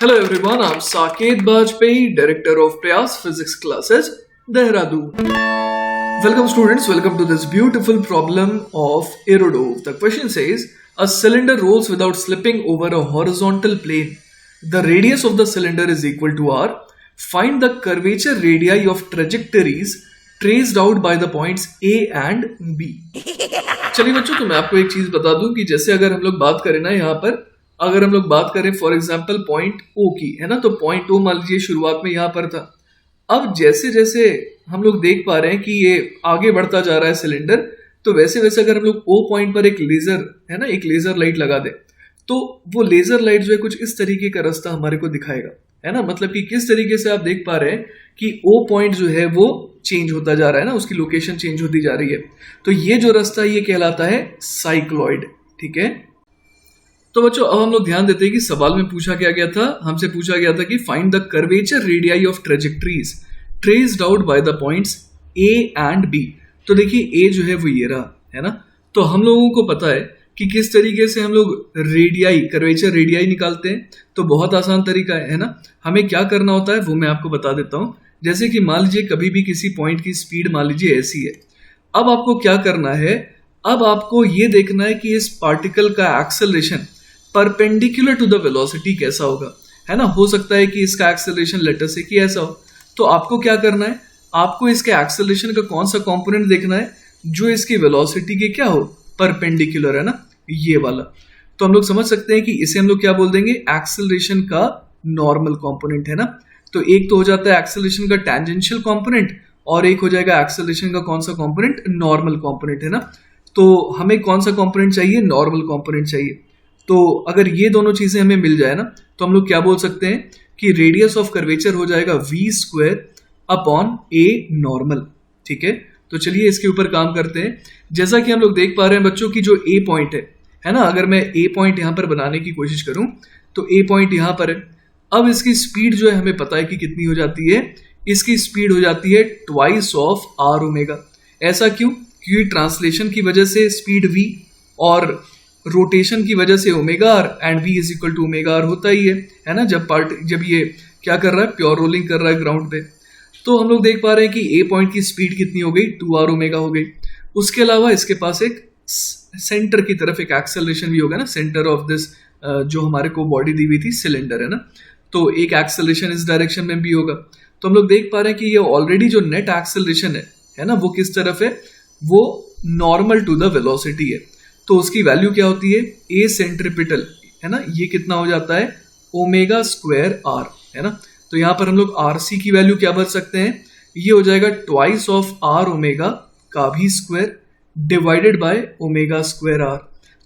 Hello everyone, I'm Saket Bajpayee, Director of Prayas Physics Classes, Dehradun. Welcome students, welcome to this beautiful problem of Aerodove. The question says, a cylinder rolls without slipping over a horizontal plane. The radius of the cylinder is equal to r. Find the curvature radii of trajectories traced out by the points A and B. चलिए बच्चों, तो मैं आपको एक चीज बता दूं कि जैसे अगर हम लोग बात करें ना यहाँ पर, अगर हम लोग बात करें फॉर एग्जांपल पॉइंट ओ की, है ना, तो पॉइंट ओ मान लीजिए शुरुआत में यहाँ पर था। अब जैसे जैसे हम लोग देख पा रहे हैं कि ये आगे बढ़ता जा रहा है सिलेंडर, तो वैसे वैसे अगर हम लोग ओ पॉइंट पर एक लेजर, है ना, एक लेजर लाइट लगा दे, तो वो लेजर लाइट जो है कुछ इस तरीके का रास्ता हमारे को दिखाएगा, है ना। मतलब कि किस तरीके से आप देख पा रहे हैं कि ओ पॉइंट जो है वो चेंज होता जा रहा है ना, उसकी लोकेशन चेंज होती जा रही है। तो ये जो रास्ता ये कहलाता है साइक्लॉइड, ठीक है। तो बच्चों अब हम लोग ध्यान देते हैं कि सवाल में पूछा क्या गया था, हमसे पूछा गया था कि find the curvature radii of trajectories traced out by the points A and B. तो देखिए ए जो है वो ये रहा, है ना। तो हम लोगों को पता है कि किस तरीके से हम लोग रेडियाई, कर्वेचर रेडियाई निकालते हैं। तो बहुत आसान तरीका है ना। हमें क्या करना होता है वो मैं आपको बता देता हूं। जैसे कि मान लीजिए कभी भी किसी पॉइंट की स्पीड मान लीजिए ऐसी है। अब आपको क्या करना है, अब आपको ये देखना है कि इस पार्टिकल का acceleration perpendicular to the velocity कैसा होगा, है ना। हो सकता है कि इसका एक्सेलरेशन लेटर से कि ऐसा हो। तो आपको क्या करना है, आपको इसके एक्सेलरेशन का कौन सा कंपोनेंट देखना है जो इसकी वेलोसिटी के क्या हो, परपेंडिकुलर, है ना, ये वाला। तो हम लोग समझ सकते हैं कि इसे हम लोग क्या बोल देंगे, एक्सेलरेशन का नॉर्मल कंपोनेंट, है ना। तो एक तो हो जाता है एक्सेलरेशन का टेंजेंशियल कंपोनेंट और एक हो जाएगा एक्सेलरेशन का कौन सा कंपोनेंट, नॉर्मल कंपोनेंट, है ना। तो हमें कौन सा कंपोनेंट चाहिए, नॉर्मल कंपोनेंट चाहिए। तो अगर ये दोनों चीजें हमें मिल जाए ना, तो हम लोग क्या बोल सकते हैं कि रेडियस ऑफ कर्वेचर हो जाएगा v square upon a normal, ठीक है। तो चलिए इसके ऊपर काम करते हैं। जैसा कि हम लोग देख पा रहे हैं बच्चों की जो a पॉइंट है ना, अगर मैं a पॉइंट यहां पर बनाने की कोशिश करूं तो a पॉइंट यहां पर है। अब इसकी स्पीड जो है हमें पता है कि कितनी हो जाती है, इसकी स्पीड हो जाती है ट्वाइस ऑफ आर ओमेगा। ऐसा क्यों, क्योंकि ट्रांसलेशन की वजह से स्पीड v और रोटेशन की वजह से omega r and v is equal to omega r होता ही है ना। जब ये क्या कर रहा है, प्योर रोलिंग कर रहा है ग्राउंड पे। तो हम लोग देख पा रहे हैं कि a पॉइंट की स्पीड कितनी हो गई, 2r ओमेगा हो गई। उसके अलावा इसके पास एक सेंटर की तरफ एक एक्सेलरेशन भी होगा ना, सेंटर ऑफ दिस जो हमारे को बॉडी दी हुई थी सिलेंडर, है ना। तो एक एक्सेलरेशन इस डायरेक्शन में भी होगा। तो हम लोग देख पा रहे हैं कि ये ऑलरेडी जो नेट एक्सेलरेशन है ना, वो किस तरफ है, वो नॉर्मल टू द वेलोसिटी है। तो उसकी वैल्यू क्या होती है, ए सेंट्रिपिटल, है ना, ये कितना हो जाता है, ओमेगा स्क्वायर आर, है ना। तो यहां पर हम लोग आर सी की वैल्यू क्या भर सकते हैं, ये हो जाएगा ट्वाइस ऑफ आर ओमेगा का भी square divided by omega square r.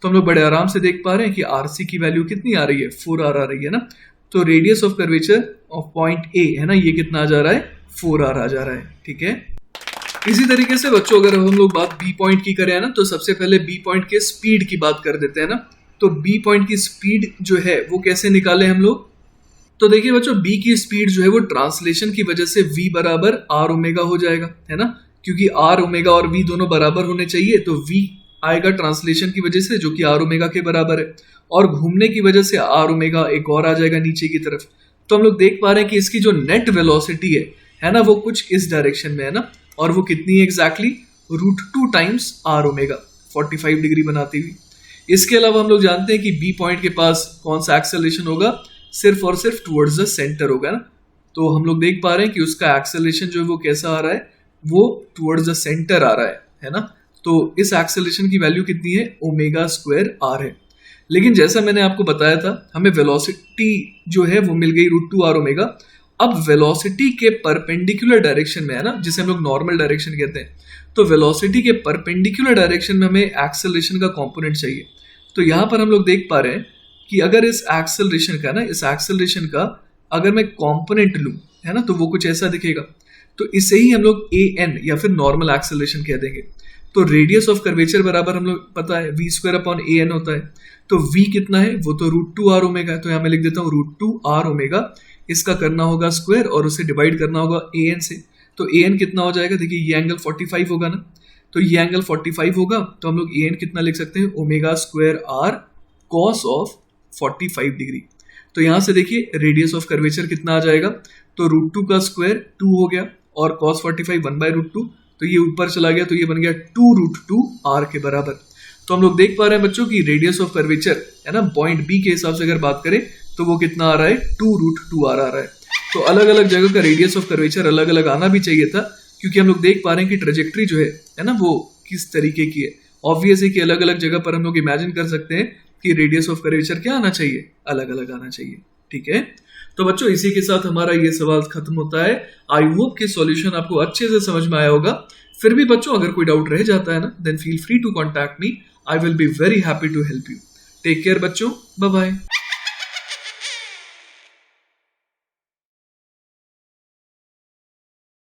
तो हम लोग बड़े आराम से देख पा रहे हैं कि आर सी की वैल्यू कितनी आ रही है, 4r आ रही है ना। तो radius of curvature of point A, है ना, ये कितना आ जा रहा है, 4r आ जा रहा है, ठीक है। इसी तरीके से बच्चों अगर हम लोग बात बी पॉइंट की करें ना, तो सबसे पहले बी पॉइंट के स्पीड की बात कर देते हैं ना। तो बी पॉइंट की स्पीड जो है वो कैसे निकाले हम लोग। तो देखिए बच्चों, बी की स्पीड जो है वो ट्रांसलेशन की वजह से v बराबर आर ओमेगा हो जाएगा, है ना। क्योंकि आर ओमेगा और v दोनों बराबर होने चाहिए, तो v आएगा ट्रांसलेशन की वजह से जो कि आर ओमेगा के बराबर है, और घूमने की वजह से आर ओमेगा एक और आ जाएगा नीचे की तरफ। तो हम लोग देख पा रहे हैं कि इसकी जो नेट वेलोसिटी है ना, वो कुछ इस डायरेक्शन में है ना। और वो कितनी है exactly, √2 times r omega, 45 degree बनाती हुई। इसके अलावा हम लोग जानते हैं कि बी पॉइंट के पास कौन सा एक्सेलरेशन होगा, सिर्फ और सिर्फ टुवर्ड्स द सेंटर होगा ना। तो हम लोग देख पा रहे हैं कि उसका एक्सेलरेशन जो है वो कैसा आ रहा है, वो टुवर्ड्स द सेंटर आ रहा है ना। तो इस एक्सेलरेशन की वैल्यू कितनी है, ओमेगा स्क्वायर आर है। लेकिन जैसा मैंने आपको बताया था, हमें वेलोसिटी जो है वो मिल गई √2 आर ओमेगा। अब वेलोसिटी के परपेंडिकुलर डायरेक्शन में, है ना, जिसे हम लोग नॉर्मल डायरेक्शन कहते हैं, तो वेलोसिटी के परपेंडिकुलर डायरेक्शन में हमें एक्सेलरेशन का कंपोनेंट चाहिए। तो यहां पर हम लोग देख पा रहे हैं कि अगर इस एक्सेलरेशन का ना, इस एक्सेलरेशन का अगर मैं कंपोनेंट लूं, है ना, तो वो कुछ ऐसा दिखेगा। तो इसे ही हम लोग ए एन या फिर नॉर्मल एक्सेलरेशन कह देंगे। तो रेडियस ऑफ कर्वेचर बराबर हम लोग पता है v square upon A N होता है। तो v कितना है, वो तो √2 आर ओमेगा है। तो यहां मैं लिख देता हूँ √2 आर ओमेगा, इसका करना होगा स्क्वायर और उसे डिवाइड करना होगा ए एन से। तो ए एन कितना हो जाएगा, देखिए ये एंगल 45 होगा ना। तो ये एंगल 45 होगा, तो हम लोग ए एन कितना लिख सकते हैं, omega square R cos of 45 degree. तो यहाँ से देखिए रेडियस ऑफ कर्वेचर कितना आ जाएगा, तो √2 का स्क्वायर 2 हो गया और cos 45 1/√2, तो ये ऊपर चला गया तो ये बन गया 2√2 r के बराबर। तो हम लोग देख पा रहे हैं बच्चों की रेडियस ऑफ कर्वेचर है ना पॉइंट बी के हिसाब से अगर बात करें तो वो कितना आ रहा है 2√2 r आ रहा है। तो अलग अलग जगह का रेडियस ऑफ कर्वेचर अलग अलग आना भी चाहिए था, क्योंकि हम लोग देख पा रहे हैं कि ट्रेजेक्ट्री जो है ना वो किस तरीके की है। ऑब्वियस है कि अलग अलग जगह पर हम लोग इमेजिन कर सकते हैं कि रेडियस ऑफ कर्वेचर क्या आना चाहिए, अलग अलग आना चाहिए। ठीक है, तो बच्चों इसी के साथ हमारा ये सवाल खत्म होता है। आई होप कि सॉल्यूशन आपको अच्छे से समझ में आया होगा। फिर भी बच्चों अगर कोई डाउट रह जाता है ना, then feel free to contact me, I will be very happy to help you. Take care बच्चों, बाय बाय।